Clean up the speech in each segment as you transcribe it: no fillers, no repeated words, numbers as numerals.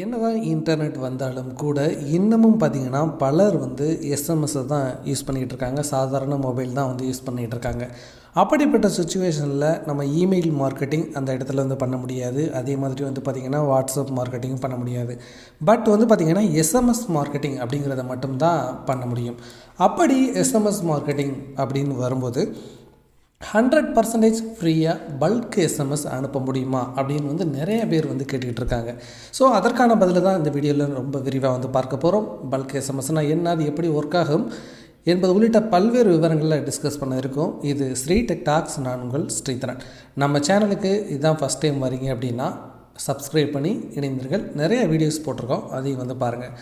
என்னதான் இன்டர்நெட் வந்தாலும் கூட இன்னமும் பார்த்திங்கன்னா பலர் எஸ்எம்எஸ்ஸை தான் யூஸ் பண்ணிகிட்டு இருக்காங்க. சாதாரண மொபைல் தான் யூஸ் பண்ணிகிட்டு இருக்காங்க. அப்படிப்பட்ட சுச்சுவேஷனில் நம்ம இமெயில் மார்க்கெட்டிங் அந்த இடத்துல பண்ண முடியாது. அதே மாதிரி பார்த்திங்கன்னா வாட்ஸ்அப் மார்க்கெட்டிங் பண்ண முடியாது. பட் பார்த்திங்கன்னா எஸ்எம்எஸ் மார்க்கெட்டிங் அப்படிங்கிறத மட்டும்தான் பண்ண முடியும். அப்படி எஸ்எம்எஸ் மார்க்கெட்டிங் அப்படின்னு வரும்போது 100% ஃப்ரீயாக பல்க் எஸ்எம்எஸ் அனுப்ப முடியுமா அப்படின்னு நிறைய பேர் கேட்டுக்கிட்டு இருக்காங்க. ஸோ அதற்கான பதில் தான் இந்த வீடியோவில் ரொம்ப விரிவாக பார்க்க போகிறோம். பல்க் எஸ்எம்எஸ்னால் என்ன, அது எப்படி ஒர்க் ஆகும் என்பது உள்ளிட்ட பல்வேறு விவரங்களில் டிஸ்கஸ் பண்ண இருக்கோம். இது ஸ்ரீ டெக் டாக்ஸ். நான் உங்கள் ஸ்ரீதரன். நம்ம சேனலுக்கு இதுதான் ஃபஸ்ட் டைம் வரீங்க அப்படின்னா சப்ஸ்கிரைப் பண்ணி இணைந்தீர்கள். நிறைய வீடியோஸ் போட்டிருக்கோம், அதையும் பாருங்கள்.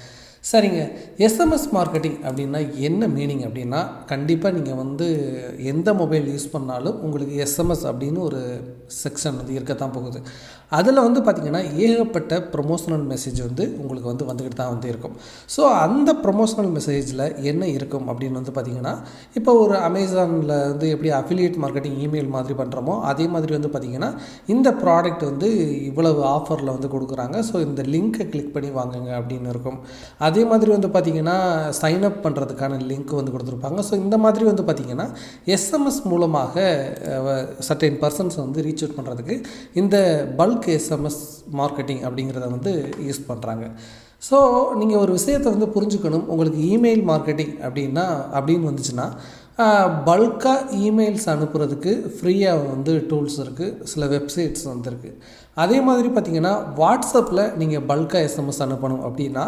சரிங்க, எஸ்எம்எஸ் மார்க்கெட்டிங் அப்படின்னா என்ன மீனிங் அப்படின்னா, கண்டிப்பாக நீங்கள் எந்த மொபைல் யூஸ் பண்ணாலும் உங்களுக்கு எஸ்எம்எஸ் அப்படின்னு ஒரு செக்ஷன் இருக்கத்தான் போகுது. அதில் பார்த்திங்கன்னா ஏகப்பட்ட ப்ரொமோஷனல் மெசேஜ் உங்களுக்கு வந்துக்கிட்டு தான் இருக்கும். ஸோ அந்த ப்ரொமோஷனல் மெசேஜில் என்ன இருக்கும் அப்படின்னு பார்த்திங்கன்னா, இப்போ ஒரு அமேசானில் எப்படி அஃபிலியேட் மார்க்கெட்டிங் இமெயில் மாதிரி பண்ணுறோமோ அதே மாதிரி பார்த்திங்கன்னா இந்த ப்ராடக்ட் இவ்வளவு ஆஃபரில் கொடுக்குறாங்க, ஸோ இந்த லிங்க்கை கிளிக் பண்ணி வாங்குங்க அப்படின்னு இருக்கும். அதே மாதிரி பார்த்திங்கன்னா சைன்அப் பண்ணுறதுக்கான லிங்க் கொடுத்துருப்பாங்க. ஸோ இந்த மாதிரி பார்த்திங்கன்னா எஸ்எம்எஸ் மூலமாக சர்டைன் பர்சன்ஸ் ரீச் அவுட் பண்ணுறதுக்கு இந்த பல்க் எஸ்எம்எஸ் மார்க்கெட்டிங் அப்படிங்கிறத யூஸ் பண்ணுறாங்க. ஸோ நீங்கள் ஒரு விஷயத்தை புரிஞ்சுக்கணும். உங்களுக்கு இமெயில் மார்க்கெட்டிங் அப்படின்னு வந்துச்சுன்னா பல்காக இமெயில்ஸ் அனுப்புறதுக்கு ஃப்ரீயாக டூல்ஸ் இருக்குது, சில வெப்சைட்ஸ் இருக்குது. அதே மாதிரி பார்த்திங்கன்னா வாட்ஸ்அப்பில் நீங்கள் பல்காக எஸ்எம்எஸ் அனுப்பணும் அப்படின்னா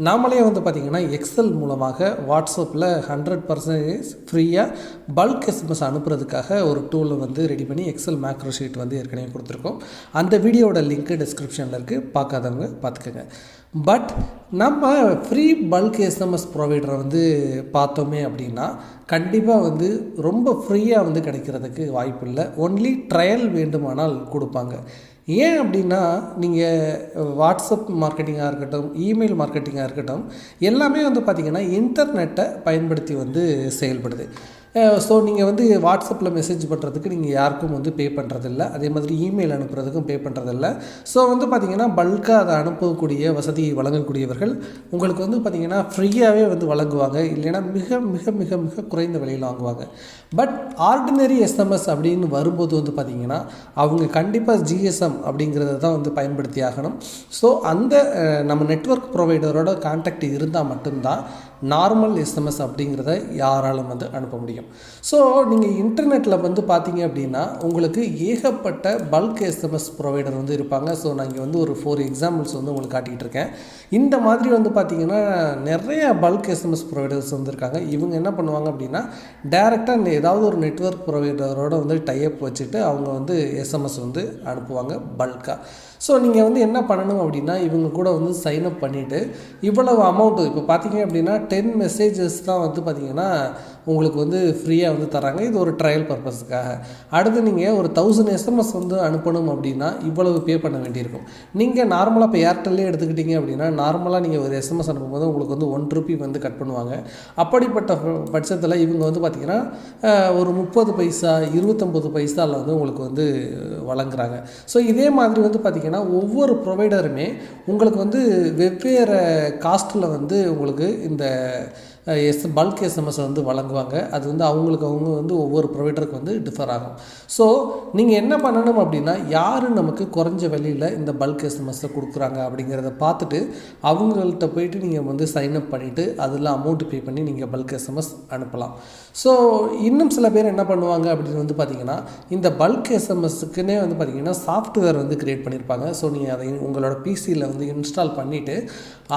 நாமளே பார்த்திங்கன்னா எக்ஸல் மூலமாக வாட்ஸ்அப்பில் 100% ஃப்ரீயாக பல்க் எஸ்எம்எஸ் அனுப்புறதுக்காக ஒரு டூலை ரெடி பண்ணி எக்ஸல் மேக்ரோ ஷீட் ஏற்கனவே கொடுத்துருக்கோம். அந்த வீடியோட லிங்க்கு டிஸ்கிரிப்ஷனில் இருக்குது, பார்க்காதவங்க பார்த்துக்கோங்க. பட் நம்ம ஃப்ரீ பல்க் எஸ்எம்எஸ் ப்ரொவைடரை பார்த்தோமே அப்படின்னா கண்டிப்பாக ரொம்ப ஃப்ரீயாக கிடைக்கிறதுக்கு வாய்ப்பு இல்லை. ஒன்லி ட்ரையல் வேண்டுமானால் கொடுப்பாங்க. ஏன் அப்படின்னா நீங்கள் வாட்ஸ்அப் மார்க்கெட்டிங்காக இருக்கட்டும், இமெயில் மார்க்கெட்டிங்காக இருக்கட்டும், எல்லாமே பார்த்திங்கன்னா இன்டர்நெட்டை பயன்படுத்தி செயல்படுது. ஸோ நீங்கள் வாட்ஸ்அப்பில் மெசேஜ் பண்ணுறதுக்கு நீங்கள் யாருக்கும் பே பண்ணுறதில்ல. அதே மாதிரி இமெயில் அனுப்புறதுக்கும் பே பண்ணுறதில்ல. ஸோ பார்த்திங்கன்னா பல்காக அதை அனுப்பக்கூடிய வசதியை வழங்கக்கூடியவர்கள் உங்களுக்கு பார்த்திங்கன்னா ஃப்ரீயாகவே வழங்குவாங்க, இல்லைன்னா மிக மிக மிக மிக குறைந்த விலையில் வாங்குவாங்க. பட் ஆர்டினரி எஸ்எம்எஸ் அப்படின்னு வரும்போது பார்த்திங்கன்னா அவங்க கண்டிப்பாக ஜிஎஸ்எம் அப்படிங்கிறத தான் பயன்படுத்தி ஆகணும். ஸோ அந்த நம்ம நெட்வொர்க் ப்ரொவைடரோட கான்டாக்ட் இருந்தால் மட்டும்தான் நார்மல் எஸ்எம்எஸ் அப்படிங்கிறத யாராலும் அனுப்ப முடியும். ஸோ நீங்கள் இன்டர்நெட்டில் பார்த்தீங்க அப்படின்னா உங்களுக்கு ஏகப்பட்ட பல்க் எஸ்எம்எஸ் ப்ரொவைடர் இருப்பாங்க. ஸோ நான் இங்கே ஒரு 4 எக்ஸாம்பிள்ஸ் உங்களுக்கு காட்டிகிட்டு இருக்கேன். இந்த மாதிரி பார்த்திங்கன்னா நிறைய பல்க் எஸ்எம்எஸ் ப்ரொவைடர்ஸ் இருக்காங்க. இவங்க என்ன பண்ணுவாங்க அப்படின்னா டைரெக்டாக ஏதாவது ஒரு நெட்வொர்க் ப்ரொவைடரோட டைப் வச்சுட்டு அவங்க எஸ்எம்எஸ் அனுப்புவாங்க பல்காக. ஸோ நீங்கள் என்ன பண்ணணும் அப்படின்னா இவங்க கூட சைன்அப் பண்ணிவிட்டு இவ்வளவு அமௌண்ட்டு இப்போ பார்த்தீங்க அப்படின்னா 10 மெசேஜஸ் தான் பார்த்திங்கன்னா உங்களுக்கு ஃப்ரீயாக தராங்க. இது ஒரு ட்ரையல் பர்பஸுக்காக. அடுத்து நீங்கள் ஒரு 1000 எஸ்எம்எஸ் அனுப்பணும் அப்படின்னா இவ்வளவு பே பண்ண வேண்டியிருக்கும். நீங்கள் நார்மலாக இப்போ ஏர்டெல்லே எடுத்துக்கிட்டிங்க அப்படின்னா நார்மலாக நீங்கள் ஒரு எஸ்எம்எஸ் அனுப்பும்போது உங்களுக்கு 1 ரூபி கட் பண்ணுவாங்க. அப்படிப்பட்ட பட்சத்தில் இவங்க பார்த்திங்கன்னா ஒரு 30 பைசா 29 பைசாவில் உங்களுக்கு வழங்குறாங்க. ஸோ இதே மாதிரி பார்த்திங்கன்னா ஒவ்வொரு ப்ரொவைடருமே உங்களுக்கு வெவ்வேறு காஸ்ட்டில் உங்களுக்கு இந்த பல்க் எஸ்எம்எஸ் வழங்குவாங்க. அது அவங்களுக்கு அவங்க ஒவ்வொரு ப்ரொவைடருக்கு டிஃபர் ஆகும். ஸோ நீங்கள் என்ன பண்ணணும் அப்படின்னா யார் நமக்கு குறைஞ்ச விலையில் இந்த பல்க் எஸ்எம்எஸ்ஸை கொடுக்குறாங்க அப்படிங்கிறத பார்த்துட்டு அவங்கள்ட்ட போயிட்டு நீங்கள் சைன்அப் பண்ணிவிட்டு அதில் அமௌண்ட்டு பே பண்ணி நீங்கள் பல்க் எஸ்எம்எஸ் அனுப்பலாம். ஸோ இன்னும் சில பேர் என்ன பண்ணுவாங்க அப்படின்னு பார்த்தீங்கன்னா இந்த பல்க் எஸ்எம்எஸ்க்குன்னே பார்த்திங்கன்னா சாஃப்ட்வேர் க்ரியேட் பண்ணியிருப்பாங்க. ஸோ நீங்கள் அதை உங்களோட பிசியில் இன்ஸ்டால் பண்ணிவிட்டு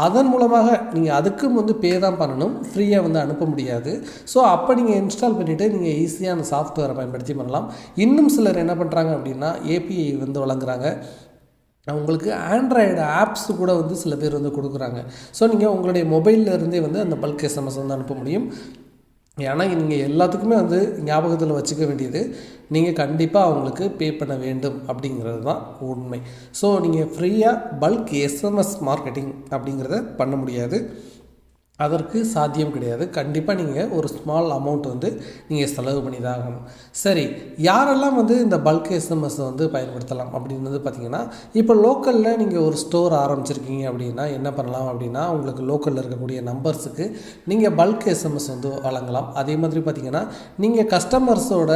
அதன் மூலமாக நீங்கள் அதுக்கும் பே தான் பண்ணணும், ஃப்ரீயாக அனுப்ப முடியாது. ஸோ அப்போ நீங்கள் இன்ஸ்டால் பண்ணிவிட்டு நீங்கள் ஈஸியாக அந்த சாஃப்ட்வேரை பயன்படுத்தி பண்ணலாம். இன்னும் சிலர் என்ன பண்ணுறாங்க அப்படின்னா ஏபிஐ வழங்குறாங்க. உங்களுக்கு ஆண்ட்ராய்டு ஆப்ஸ் கூட சில பேர் கொடுக்குறாங்க. ஸோ நீங்கள் உங்களுடைய மொபைலில் இருந்தே அந்த பல்க் எஸ்எம்எஸ் அனுப்ப முடியும். ஏன்னா நீங்கள் எல்லாத்துக்குமே ஞாபகத்தில் வச்சுக்க வேண்டியது நீங்கள் கண்டிப்பாக அவங்களுக்கு பே பண்ண வேண்டும் அப்படிங்கிறது தான் உண்மை. ஸோ நீங்கள் ஃப்ரீயாக பல்க் எஸ்எம்எஸ் மார்க்கெட்டிங் அப்படிங்கிறத பண்ண முடியாது. அதற்கு சாத்தியம் கிடையாது. கண்டிப்பாக நீங்கள் ஒரு ஸ்மால் அமௌண்ட் வந்து நீங்கள் செலவு பண்ணி தான் ஆகணும். சரி, யாரெல்லாம் வந்து இந்த பல்க் எஸ்எம்எஸ் வந்து பயன்படுத்தலாம் அப்படின்னு வந்து பார்த்திங்கன்னா, இப்போ லோக்கலில் நீங்கள் ஒரு ஸ்டோர் ஆரம்பிச்சிருக்கீங்க அப்படின்னா என்ன பண்ணலாம் அப்படின்னா, உங்களுக்கு லோக்கலில் இருக்கக்கூடிய நம்பர்ஸுக்கு நீங்கள் பல்க் எஸ்எம்எஸ் வந்து வழங்கலாம். அதே மாதிரி பார்த்திங்கன்னா, நீங்கள் கஸ்டமர்ஸோட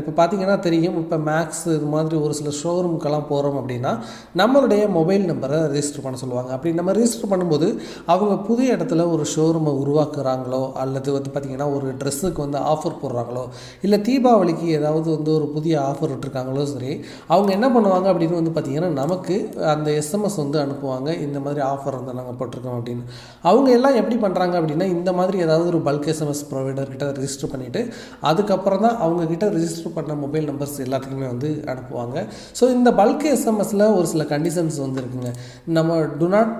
இப்போ பார்த்திங்கன்னா தெரியும், இப்போ மேக்ஸ் இது மாதிரி ஒரு சில ஷோரூமுக்கெல்லாம் போகிறோம் அப்படின்னா நம்மளுடைய மொபைல் நம்பரை ரெஜிஸ்டர் பண்ண சொல்லுவாங்க. அப்படி நம்ம ரெஜிஸ்டர் பண்ணும்போது அவங்க புது இடத்துல ஒரு ஷோரூமை உருவாக்குறாங்களோ அல்லது வந்து பார்த்திங்கன்னா ஒரு ட்ரெஸ்ஸுக்கு வந்து ஆஃபர் போடுறாங்களோ இல்லை தீபாவளிக்கு ஏதாவது வந்து ஒரு புதிய ஆஃபர் விட்டுருக்காங்களோ சரி, அவங்க என்ன பண்ணுவாங்க அப்படின்னு வந்து பார்த்திங்கன்னா நமக்கு அந்த எஸ்எம்எஸ் வந்து அனுப்புவாங்க, இந்த மாதிரி ஆஃபர் வந்து நாங்கள் போட்டிருக்கோம் அப்படின்னு. அவங்க எல்லாம் எப்படி பண்ணுறாங்க அப்படின்னா, இந்த மாதிரி ஏதாவது ஒரு பல்க் எஸ்எம்எஸ் ப்ரொவைடர்கிட்ட ரெஜிஸ்டர் பண்ணிவிட்டு அதுக்கப்புறம் தான் அவங்கக்கிட்ட ரெஜிஸ்டர் பண்ண மொபைல் நம்பர்ஸ் எல்லாத்துக்குமே வந்து அனுப்புவாங்க. ஸோ இந்த பல்க் எஸ்எம்எஸில் ஒரு சில கண்டிஷன்ஸ் வந்து இருக்குங்க. நம்ம டு நாட்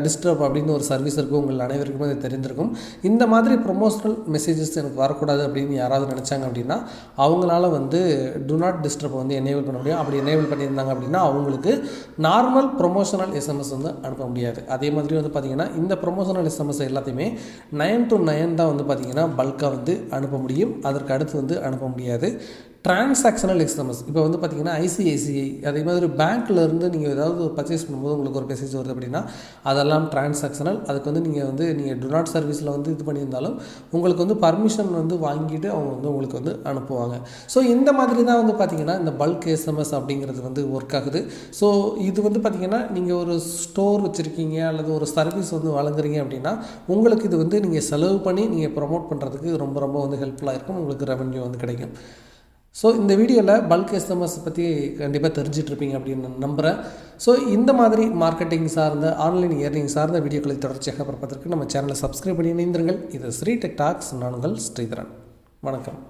டிஸ்டர்ப் அப்படின்னு ஒரு சர்வீஸ் இருக்கும், உங்கள் அனைவருக்குமே அது தெரிந்திருக்கும். இந்த மாதிரி ப்ரொமோஷனல் மெசேஜஸ் எனக்கு வரக்கூடாது அப்படின்னு யாராவது நினச்சாங்க அப்படின்னா அவங்களால வந்து டு நாட் டிஸ்டர்ப் வந்து எனேபிள் பண்ண முடியும். அப்படி எனேபிள் பண்ணியிருந்தாங்க அப்படின்னா அவங்களுக்கு நார்மல் ப்ரொமோஷனல் எஸ்எம்எஸ் வந்து அனுப்ப முடியாது. அதே மாதிரி வந்து பார்த்திங்கன்னா இந்த ப்ரொமோஷனல் எஸ்எம்எஸ் எல்லாத்தையுமே 9 to 9 தான் வந்து பார்த்திங்கன்னா பல்காக வந்து அனுப்ப முடியும். அதற்கு அடுத்து வந்து அனுப்ப முடியாது. டிரான்சாக்ஷனல் எஸ்எம்எஸ் இப்போ வந்து பார்த்திங்கன்னா ஐசிஐசிஐ அதே மாதிரி பேங்க்லேருந்து நீங்கள் ஏதாவது ஒரு பர்ச்சேஸ் பண்ணும்போது உங்களுக்கு ஒரு மெசேஜ் வருது அப்படின்னா அதெல்லாம் டிரான்சாக்ஷனல். அதுக்கு வந்து நீங்கள் டு நாட் சர்வீஸில் வந்து இது பண்ணியிருந்தாலும் உங்களுக்கு வந்து பர்மிஷன் வந்து வாங்கிட்டு அவங்க வந்து உங்களுக்கு வந்து அனுப்புவாங்க. ஸோ இந்த மாதிரி தான் வந்து பார்த்திங்கன்னா இந்த பல்க் எஸ்எம்எஸ் அப்படிங்கிறது வந்து ஒர்க் ஆகுது. ஸோ இது வந்து பார்த்திங்கன்னா நீங்கள் ஒரு ஸ்டோர் வச்சுருக்கீங்க அல்லது ஒரு சர்வீஸ் வந்து வழங்குறீங்க அப்படின்னா உங்களுக்கு இது வந்து நீங்கள் செலவு பண்ணி நீங்கள் ப்ரொமோட் பண்ணுறதுக்கு ரொம்ப ரொம்ப வந்து ஹெல்ப்ஃபுல்லாக இருக்கும், உங்களுக்கு ரெவென்யூ வந்து கிடைக்கும். ஸோ இந்த வீடியோவில் பல்க் எஸ்எம்எஸ் பற்றி கண்டிப்பாக தெரிஞ்சிட்ருப்பீங்க அப்படின்னு நான் நம்புகிறேன். ஸோ இந்த மாதிரி மார்க்கெட்டிங் சார்ந்த ஆன்லைன் ஏர்னிங் சார்ந்த வீடியோக்களை தொடர்ச்சியாக பார்ப்பதற்கு நம்ம சேனலை சப்ஸ்கிரைப் பண்ணி இணைந்திருங்கள். இது ஸ்ரீ டெக் டாக்ஸ். நான் உங்கள் ஸ்ரீதரன். வணக்கம்.